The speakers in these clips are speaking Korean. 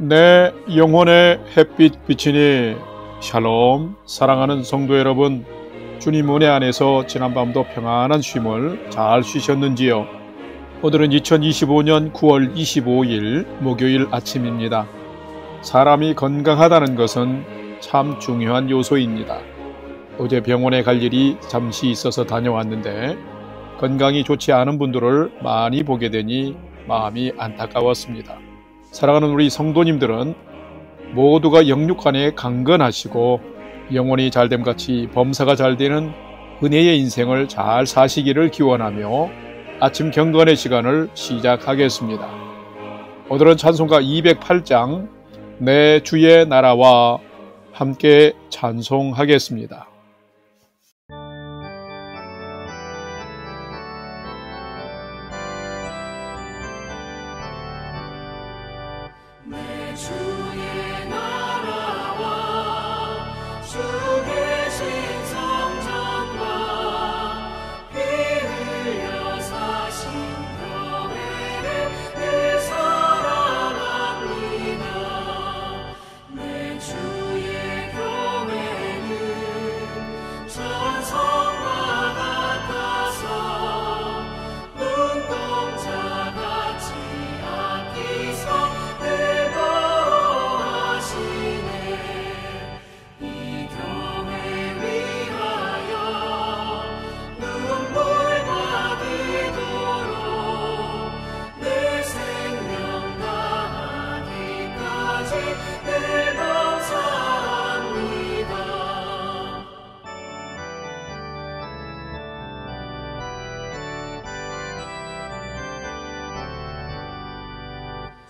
내 영혼의 햇빛 비치니 샬롬. 사랑하는 성도 여러분, 주님 은혜 안에서 지난밤도 평안한 쉼을 잘 쉬셨는지요? 오늘은 2025년 9월 25일 목요일 아침입니다. 사람이 건강하다는 것은 참 중요한 요소입니다. 어제 병원에 갈 일이 잠시 있어서 다녀왔는데 건강이 좋지 않은 분들을 많이 보게 되니 마음이 안타까웠습니다. 사랑하는 우리 성도님들은 모두가 영육간에 강건하시고 영혼이 잘됨같이 범사가 잘되는 은혜의 인생을 잘 사시기를 기원하며 아침 경건의 시간을 시작하겠습니다. 오늘은 찬송가 208장 내 주의 나라와 함께 찬송하겠습니다. 내 주의 나라와 주 계신 성전과 피 흘려 사신 교회를 늘 사랑합니다. 내 주의 교회는 전성과 같아서 눈동자같이 아끼서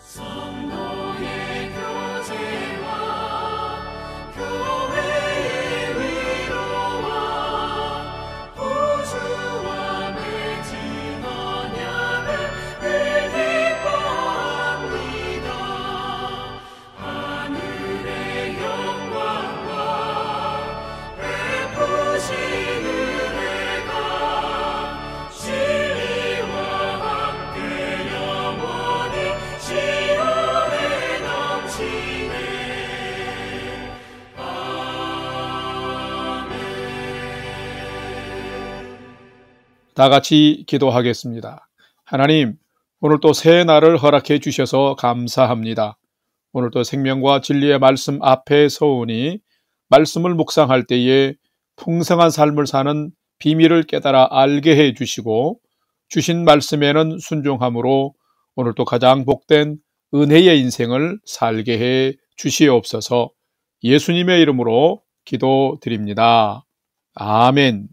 성도의 교제와 교회의 위로와 구주와 맺은 언약을 늘 기뻐합니다. 하늘의 영광과 베푸신 은혜가 진리와 함께 영원히 시온에 넘치네. 아멘. 다 같이 기도하겠습니다. 하나님, 오늘 또 새 날을 허락해 주셔서 감사합니다. 오늘 또 생명과 진리의 말씀 앞에 서오니 말씀을 묵상할 때에 풍성한 삶을 사는 비밀을 깨달아 알게 해 주시고 주신 말씀에는 순종함으로 오늘 또 가장 복된 은혜의 인생을 살게 해 주시옵소서. 예수님의 이름으로 기도드립니다. 아멘.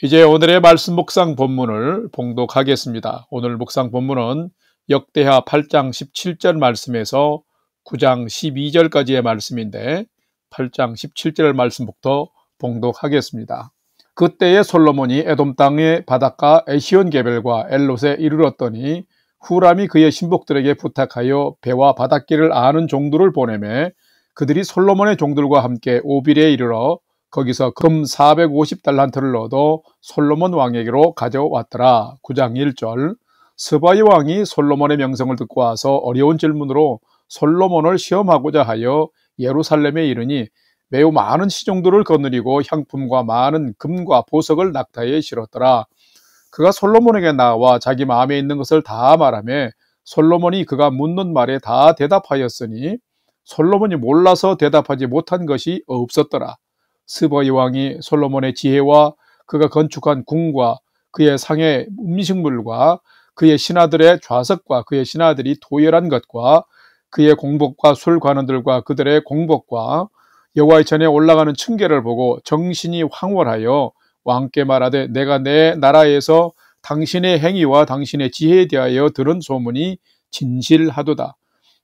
이제 오늘의 말씀 묵상 본문을 봉독하겠습니다. 오늘 묵상 본문은 역대하 8장 17절 말씀에서 9장 12절까지의 말씀인데 8장 17절 말씀부터 봉독하겠습니다. 그때에 솔로몬이 에돔 땅의 바닷가 에시온게벨과 엘롯에 이르렀더니 후람이 그의 신복들에게 부탁하여 배와 바닷길을 아는 종들을 보내매 그들이 솔로몬의 종들과 함께 오빌에 이르러 거기서 금 450달란트를 얻어 솔로몬 왕에게로 가져왔더라. 9장 1절. 스바이 왕이 솔로몬의 명성을 듣고 와서 어려운 질문으로 솔로몬을 시험하고자 하여 예루살렘에 이르니 매우 많은 시종들을 거느리고 향품과 많은 금과 보석을 낙타에 실었더라. 그가 솔로몬에게 나와 자기 마음에 있는 것을 다 말하며 솔로몬이 그가 묻는 말에 다 대답하였으니 솔로몬이 몰라서 대답하지 못한 것이 없었더라. 스바이 왕이 솔로몬의 지혜와 그가 건축한 궁과 그의 상의 음식물과 그의 신하들의 좌석과 그의 신하들이 도열한 것과 그의 공복과 술관원들과 그들의 공복과 여호와의 전에 올라가는 층계를 보고 정신이 황홀하여 왕께 말하되 내가 내 나라에서 당신의 행위와 당신의 지혜에 대하여 들은 소문이 진실하도다.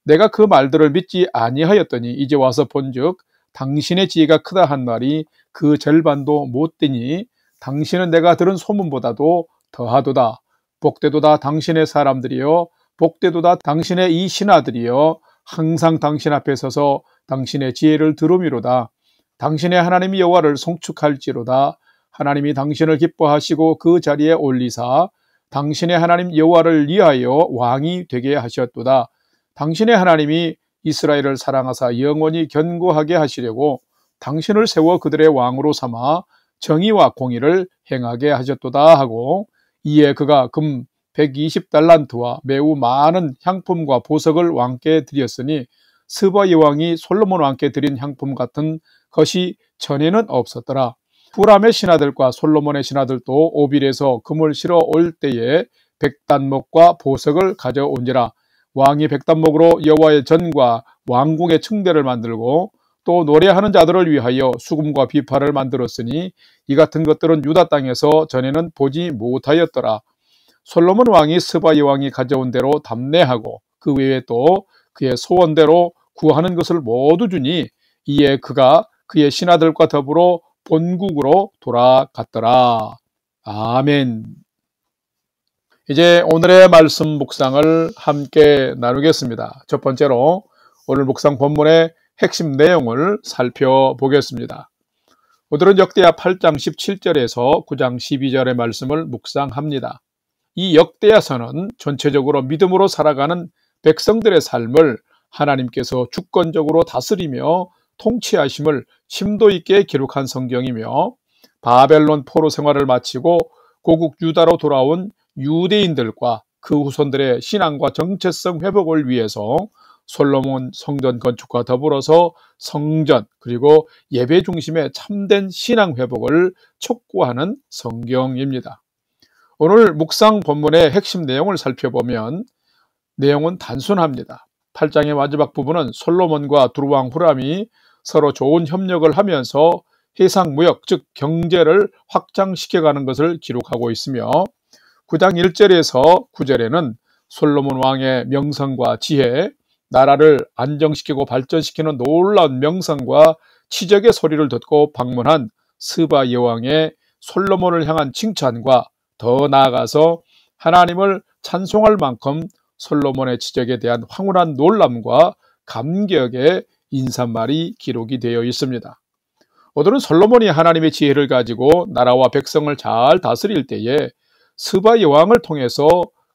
내가 그 말들을 믿지 아니하였더니 이제 와서 본즉 당신의 지혜가 크다 한 말이 그 절반도 못 되니 당신은 내가 들은 소문보다도 더하도다. 복되도다 당신의 사람들이여, 복되도다 당신의 이 신하들이여, 항상 당신 앞에 서서 당신의 지혜를 들음이로다. 당신의 하나님 여호와를 송축할지로다. 하나님이 당신을 기뻐하시고 그 자리에 올리사 당신의 하나님 여호와를 위하여 왕이 되게 하셨도다. 당신의 하나님이 이스라엘을 사랑하사 영원히 견고하게 하시려고 당신을 세워 그들의 왕으로 삼아 정의와 공의를 행하게 하셨도다 하고, 이에 그가 금 120달란트와 매우 많은 향품과 보석을 왕께 드렸으니 스바 여왕이 솔로몬 왕께 드린 향품 같은 것이 전에는 없었더라. 후람의 신하들과 솔로몬의 신하들도 오빌에서 금을 실어 올 때에 백단목과 보석을 가져온지라. 왕이 백단목으로 여호와의 전과 왕궁의 층대를 만들고 또 노래하는 자들을 위하여 수금과 비파를 만들었으니 이 같은 것들은 유다 땅에서 전에는 보지 못하였더라. 솔로몬 왕이 스바 여왕이 가져온 대로 담내하고 그 외에 또 그의 소원대로 구하는 것을 모두 주니 이에 그가 그의 신하들과 더불어 본국으로 돌아갔더라. 아멘. 이제 오늘의 말씀 묵상을 함께 나누겠습니다. 첫 번째로 오늘 묵상 본문의 핵심 내용을 살펴보겠습니다. 오늘은 역대하 8장 17절에서 9장 12절의 말씀을 묵상합니다. 이 역대하서는 전체적으로 믿음으로 살아가는 백성들의 삶을 하나님께서 주권적으로 다스리며 통치하심을 심도 있게 기록한 성경이며, 바벨론 포로 생활을 마치고 고국 유다로 돌아온 유대인들과 그 후손들의 신앙과 정체성 회복을 위해서 솔로몬 성전 건축과 더불어서 성전 그리고 예배 중심의 참된 신앙 회복을 촉구하는 성경입니다. 오늘 묵상 본문의 핵심 내용을 살펴보면 내용은 단순합니다. 8장의 마지막 부분은 솔로몬과 두루왕 후람이 서로 좋은 협력을 하면서 해상 무역, 즉 경제를 확장시켜가는 것을 기록하고 있으며, 9장 1절에서 9절에는 솔로몬 왕의 명성과 지혜, 나라를 안정시키고 발전시키는 놀라운 명성과 치적의 소리를 듣고 방문한 스바 여왕의 솔로몬을 향한 칭찬과 더 나아가서 하나님을 찬송할 만큼 솔로몬의 지적에 대한 황홀한 놀람과 감격의 인사말이 기록이 되어 있습니다. 오늘은 솔로몬이 하나님의 지혜를 가지고 나라와 백성을 잘 다스릴 때에 스바 여왕을 통해서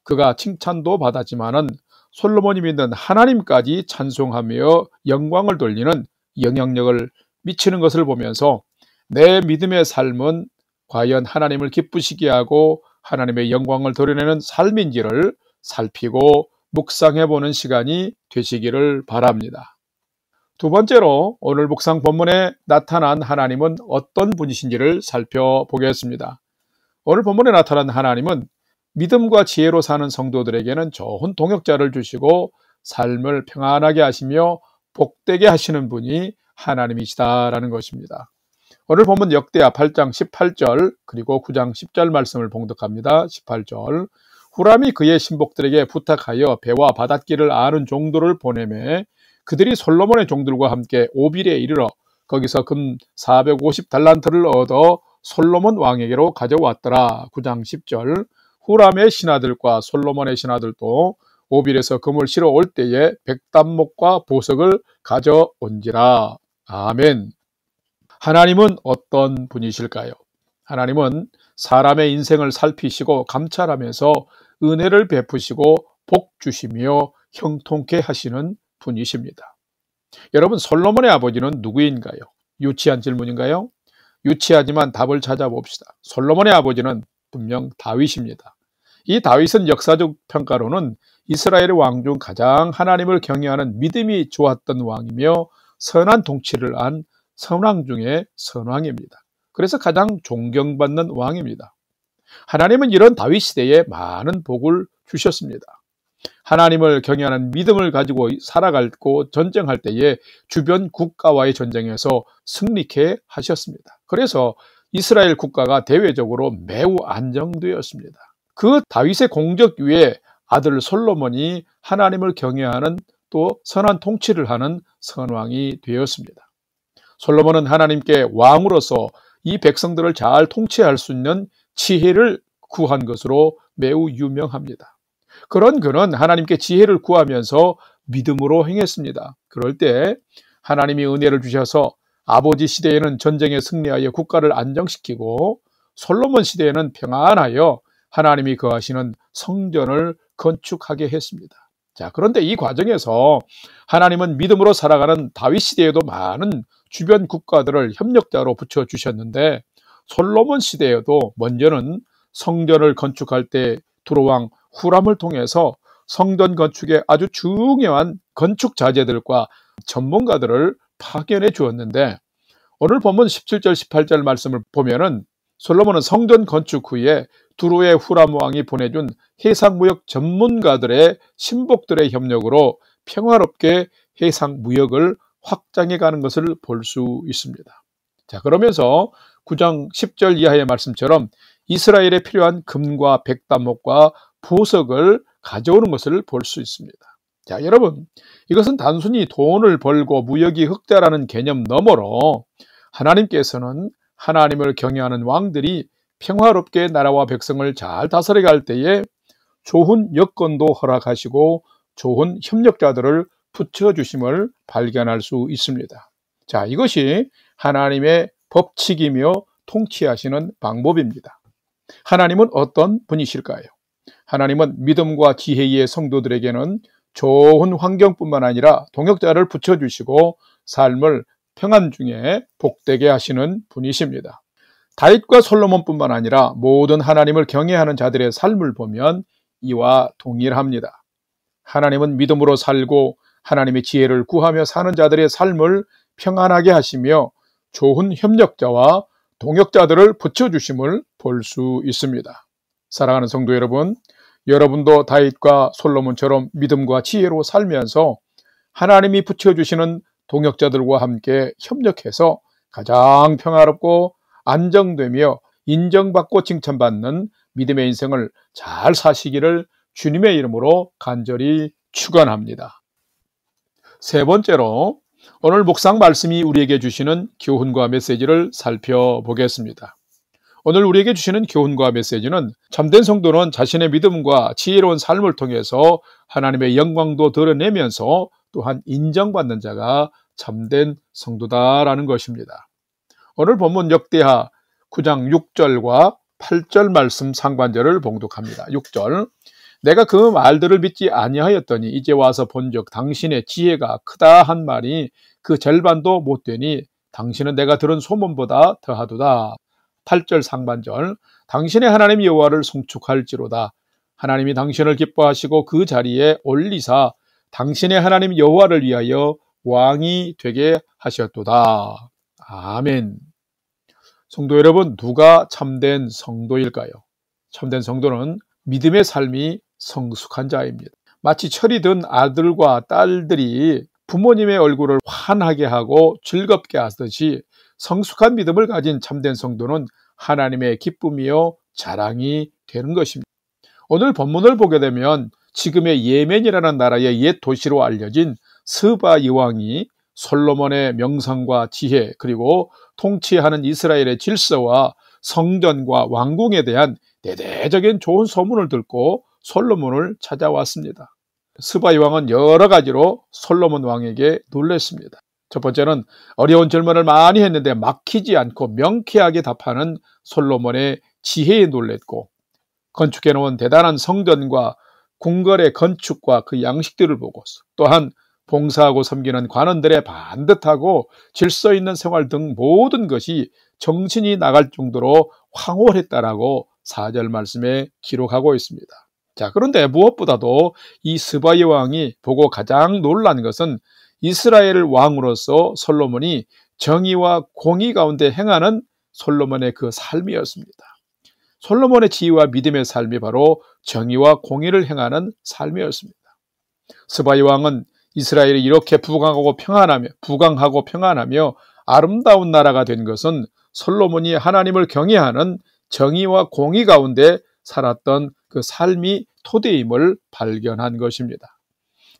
그가 칭찬도 받았지만은 솔로몬이 믿는 하나님까지 찬송하며 영광을 돌리는 영향력을 미치는 것을 보면서 내 믿음의 삶은 과연 하나님을 기쁘시게 하고 하나님의 영광을 드러내는 삶인지를 살피고 묵상해보는 시간이 되시기를 바랍니다. 두 번째로 오늘 묵상 본문에 나타난 하나님은 어떤 분이신지를 살펴보겠습니다. 오늘 본문에 나타난 하나님은 믿음과 지혜로 사는 성도들에게는 좋은 동역자를 주시고 삶을 평안하게 하시며 복되게 하시는 분이 하나님이시다라는 것입니다. 오늘 본문 역대하 8장 18절 그리고 9장 10절 말씀을 봉독합니다. 18절, 후람이 그의 신복들에게 부탁하여 배와 바닷길을 아는 종들을 보내매 그들이 솔로몬의 종들과 함께 오빌에 이르러 거기서 금 450달란트를 얻어 솔로몬 왕에게로 가져왔더라. 9장 10절, 후람의 신하들과 솔로몬의 신하들도 오빌에서 금을 실어 올 때에 백단목과 보석을 가져온지라. 아멘. 하나님은 어떤 분이실까요? 하나님은 사람의 인생을 살피시고 감찰하면서 은혜를 베푸시고 복 주시며 형통케 하시는 분이십니다. 여러분, 솔로몬의 아버지는 누구인가요? 유치한 질문인가요? 유치하지만 답을 찾아봅시다. 솔로몬의 아버지는 분명 다윗입니다. 이 다윗은 역사적 평가로는 이스라엘의 왕 중 가장 하나님을 경외하는 믿음이 좋았던 왕이며 선한 통치를 한 선왕 중의 선왕입니다. 그래서 가장 존경받는 왕입니다. 하나님은 이런 다윗 시대에 많은 복을 주셨습니다. 하나님을 경외하는 믿음을 가지고 살아가고 전쟁할 때에 주변 국가와의 전쟁에서 승리케 하셨습니다. 그래서 이스라엘 국가가 대외적으로 매우 안정되었습니다. 그 다윗의 공적 위에 아들 솔로몬이 하나님을 경외하는 또 선한 통치를 하는 선왕이 되었습니다. 솔로몬은 하나님께 왕으로서 이 백성들을 잘 통치할 수 있는 지혜를 구한 것으로 매우 유명합니다. 그런 그는 하나님께 지혜를 구하면서 믿음으로 행했습니다. 그럴 때 하나님이 은혜를 주셔서 아버지 시대에는 전쟁에 승리하여 국가를 안정시키고 솔로몬 시대에는 평안하여 하나님이 거하시는 성전을 건축하게 했습니다. 자, 그런데 이 과정에서 하나님은 믿음으로 살아가는 다윗 시대에도 많은 주변 국가들을 협력자로 붙여주셨는데 솔로몬 시대에도 먼저는 성전을 건축할 때 두로왕 후람을 통해서 성전 건축에 아주 중요한 건축 자재들과 전문가들을 파견해 주었는데 오늘 본문 17절 18절 말씀을 보면은 솔로몬은 성전 건축 후에 두로의 후람 왕이 보내준 해상무역 전문가들의 신복들의 협력으로 평화롭게 해상무역을 확장해 가는 것을 볼 수 있습니다. 자, 그러면서 9장 10절 이하의 말씀처럼 이스라엘에 필요한 금과 백단목과 보석을 가져오는 것을 볼 수 있습니다. 자, 여러분, 이것은 단순히 돈을 벌고 무역이 흑자라는 개념 너머로 하나님께서는 하나님을 경외하는 왕들이 평화롭게 나라와 백성을 잘 다스려 갈 때에 좋은 여건도 허락하시고 좋은 협력자들을 붙여주심을 발견할 수 있습니다. 자, 이것이 하나님의 법칙이며 통치하시는 방법입니다. 하나님은 어떤 분이실까요? 하나님은 믿음과 지혜의 성도들에게는 좋은 환경뿐만 아니라 동역자를 붙여주시고 삶을 평안 중에 복되게 하시는 분이십니다. 다윗과 솔로몬뿐만 아니라 모든 하나님을 경외하는 자들의 삶을 보면 이와 동일합니다. 하나님은 믿음으로 살고 하나님의 지혜를 구하며 사는 자들의 삶을 평안하게 하시며 좋은 협력자와 동역자들을 붙여주심을 볼 수 있습니다. 사랑하는 성도 여러분, 여러분도 다윗과 솔로몬처럼 믿음과 지혜로 살면서 하나님이 붙여주시는 동역자들과 함께 협력해서 가장 평화롭고 안정되며 인정받고 칭찬받는 믿음의 인생을 잘 사시기를 주님의 이름으로 간절히 축원합니다. 세 번째로 오늘 묵상 말씀이 우리에게 주시는 교훈과 메시지를 살펴보겠습니다. 오늘 우리에게 주시는 교훈과 메시지는 참된 성도는 자신의 믿음과 지혜로운 삶을 통해서 하나님의 영광도 드러내면서 또한 인정받는 자가 참된 성도다라는 것입니다. 오늘 본문 역대하 9장 6절과 8절 말씀 상반절을 봉독합니다. 6절, 내가 그 말들을 믿지 아니하였더니 이제 와서 본즉 당신의 지혜가 크다 한 말이 그 절반도 못되니 당신은 내가 들은 소문보다 더하도다. 8절 상반절, 당신의 하나님 여호와를 송축할지로다. 하나님이 당신을 기뻐하시고 그 자리에 올리사 당신의 하나님 여호와를 위하여 왕이 되게 하셨도다. 아멘. 성도 여러분, 누가 참된 성도일까요? 참된 성도는 믿음의 삶이 성숙한 자입니다. 마치 철이 든 아들과 딸들이 부모님의 얼굴을 환하게 하고 즐겁게 하듯이 성숙한 믿음을 가진 참된 성도는 하나님의 기쁨이요 자랑이 되는 것입니다. 오늘 본문을 보게 되면 지금의 예멘이라는 나라의 옛 도시로 알려진 스바 여왕이 솔로몬의 명성과 지혜 그리고 통치하는 이스라엘의 질서와 성전과 왕궁에 대한 대대적인 좋은 소문을 듣고 솔로몬을 찾아왔습니다. 스바 여왕은 여러 가지로 솔로몬 왕에게 놀랐습니다. 첫 번째는 어려운 질문을 많이 했는데 막히지 않고 명쾌하게 답하는 솔로몬의 지혜에 놀랐고, 건축해 놓은 대단한 성전과 궁궐의 건축과 그 양식들을 보고, 또한 봉사하고 섬기는 관원들의 반듯하고 질서 있는 생활 등 모든 것이 정신이 나갈 정도로 황홀했다라고 4절 말씀에 기록하고 있습니다. 자, 그런데 무엇보다도 이 스바 여왕이 보고 가장 놀란 것은 이스라엘 왕으로서 솔로몬이 정의와 공의 가운데 행하는 솔로몬의 그 삶이었습니다. 솔로몬의 지혜와 믿음의 삶이 바로 정의와 공의를 행하는 삶이었습니다. 스바 여왕은 이스라엘이 이렇게 부강하고 평안하며 아름다운 나라가 된 것은 솔로몬이 하나님을 경외하는 정의와 공의 가운데 살았던 그 삶이 토대임을 발견한 것입니다.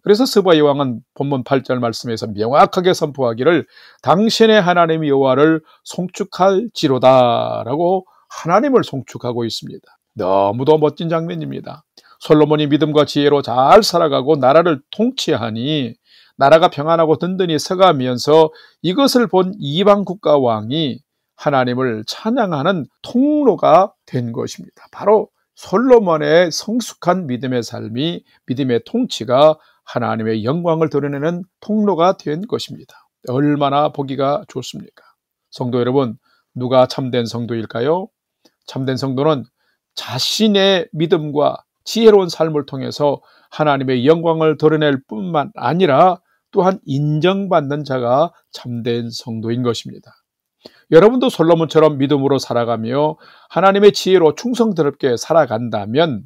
그래서 스바 여왕은 본문 8절 말씀에서 명확하게 선포하기를 당신의 하나님 여호와를 송축할지로다 라고 하나님을 송축하고 있습니다. 너무도 멋진 장면입니다. 솔로몬이 믿음과 지혜로 잘 살아가고 나라를 통치하니 나라가 평안하고 든든히 서가면서 이것을 본 이방 국가 왕이 하나님을 찬양하는 통로가 된 것입니다. 바로 솔로몬의 성숙한 믿음의 삶이, 믿음의 통치가 하나님의 영광을 드러내는 통로가 된 것입니다. 얼마나 보기가 좋습니까? 성도 여러분, 누가 참된 성도일까요? 참된 성도는 자신의 믿음과 지혜로운 삶을 통해서 하나님의 영광을 드러낼 뿐만 아니라 또한 인정받는 자가 참된 성도인 것입니다. 여러분도 솔로몬처럼 믿음으로 살아가며 하나님의 지혜로 충성스럽게 살아간다면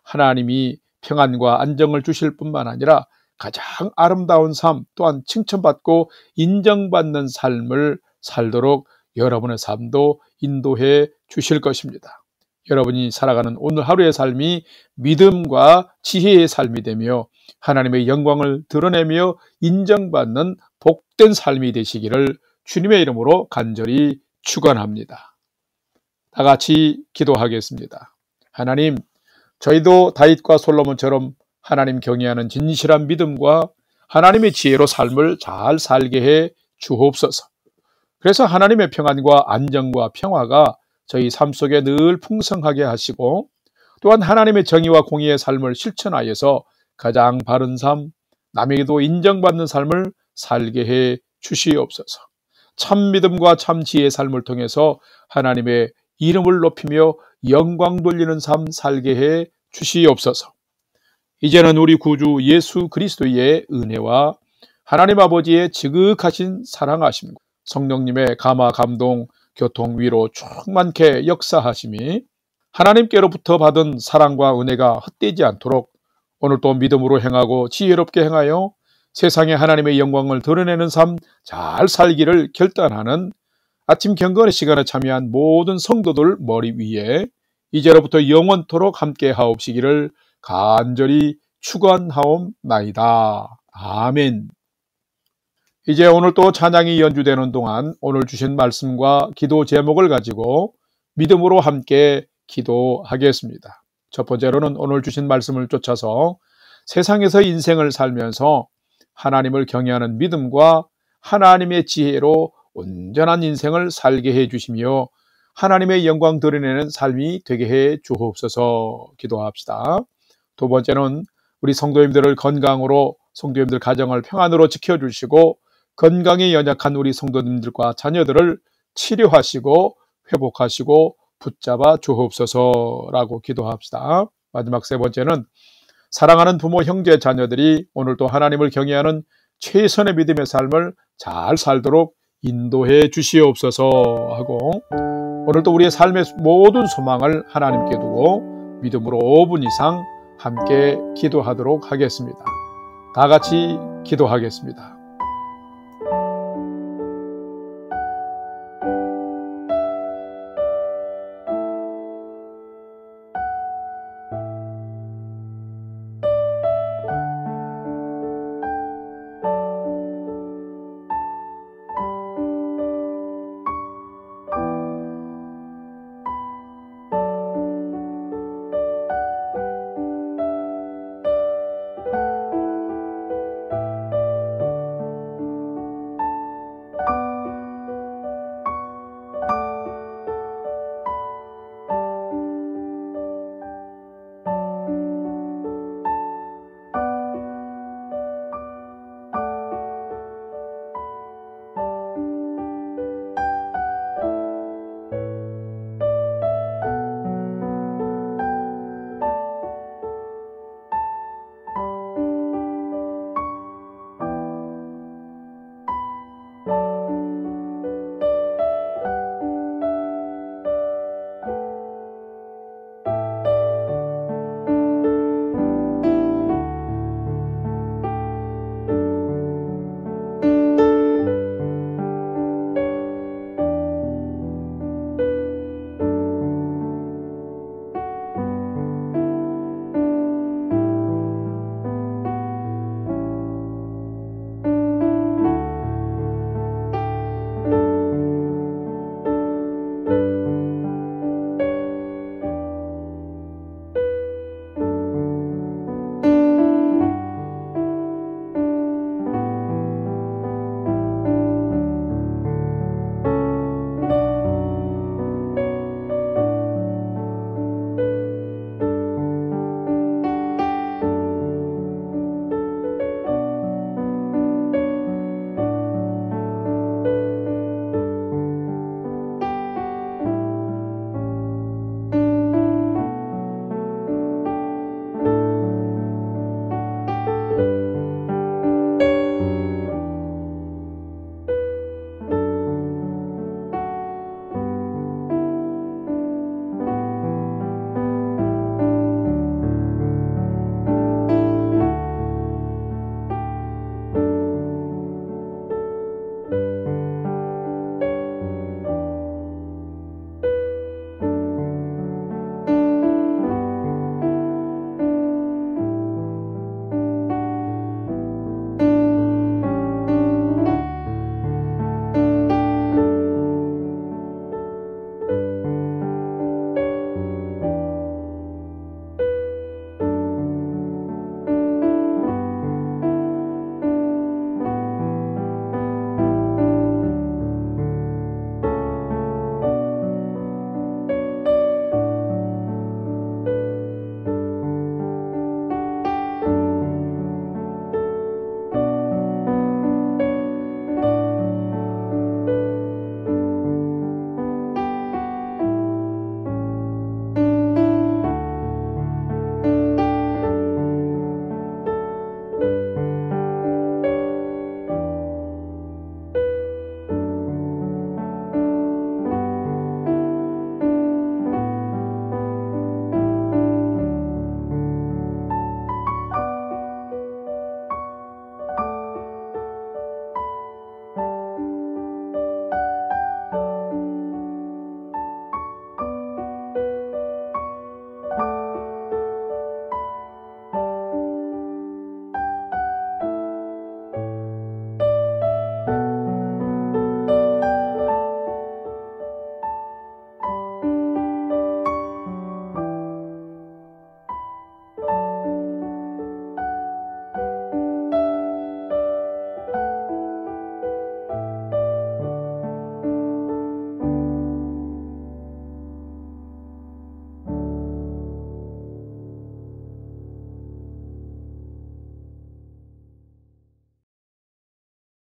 하나님이 평안과 안정을 주실 뿐만 아니라 가장 아름다운 삶, 또한 칭찬받고 인정받는 삶을 살도록 여러분의 삶도 인도해 주실 것입니다. 여러분이 살아가는 오늘 하루의 삶이 믿음과 지혜의 삶이 되며 하나님의 영광을 드러내며 인정받는 복된 삶이 되시기를 주님의 이름으로 간절히 축원합니다. 다 같이 기도하겠습니다. 하나님, 저희도 다윗과 솔로몬처럼 하나님 경외하는 진실한 믿음과 하나님의 지혜로 삶을 잘 살게 해 주옵소서. 그래서 하나님의 평안과 안정과 평화가 저희 삶 속에 늘 풍성하게 하시고, 또한 하나님의 정의와 공의의 삶을 실천하여서 가장 바른 삶, 남에게도 인정받는 삶을 살게 해 주시옵소서. 참 믿음과 참 지혜의 삶을 통해서 하나님의 이름을 높이며 영광 돌리는 삶 살게 해 주시옵소서. 이제는 우리 구주 예수 그리스도의 은혜와 하나님 아버지의 지극하신 사랑하심과 성령님의 감화 감동 교통 위로 충만케 역사하심이 하나님께로부터 받은 사랑과 은혜가 헛되지 않도록 오늘도 믿음으로 행하고 지혜롭게 행하여 세상에 하나님의 영광을 드러내는 삶 잘 살기를 결단하는 아침 경건의 시간에 참여한 모든 성도들 머리 위에 이제로부터 영원토록 함께 하옵시기를 간절히 축원하옵나이다. 아멘. 이제 오늘 또 찬양이 연주되는 동안 오늘 주신 말씀과 기도 제목을 가지고 믿음으로 함께 기도하겠습니다. 첫 번째로는 오늘 주신 말씀을 쫓아서 세상에서 인생을 살면서 하나님을 경외하는 믿음과 하나님의 지혜로 온전한 인생을 살게 해주시며 하나님의 영광 드러내는 삶이 되게 해 주옵소서 기도합시다. 두 번째는 우리 성도님들을 건강으로, 성도님들 가정을 평안으로 지켜주시고 건강에 연약한 우리 성도님들과 자녀들을 치료하시고 회복하시고 붙잡아 주옵소서라고 기도합시다. 마지막 세 번째는 사랑하는 부모, 형제, 자녀들이 오늘도 하나님을 경외하는 최선의 믿음의 삶을 잘 살도록 인도해 주시옵소서 하고, 오늘도 우리의 삶의 모든 소망을 하나님께 두고 믿음으로 5분 이상 함께 기도하도록 하겠습니다. 다 같이 기도하겠습니다.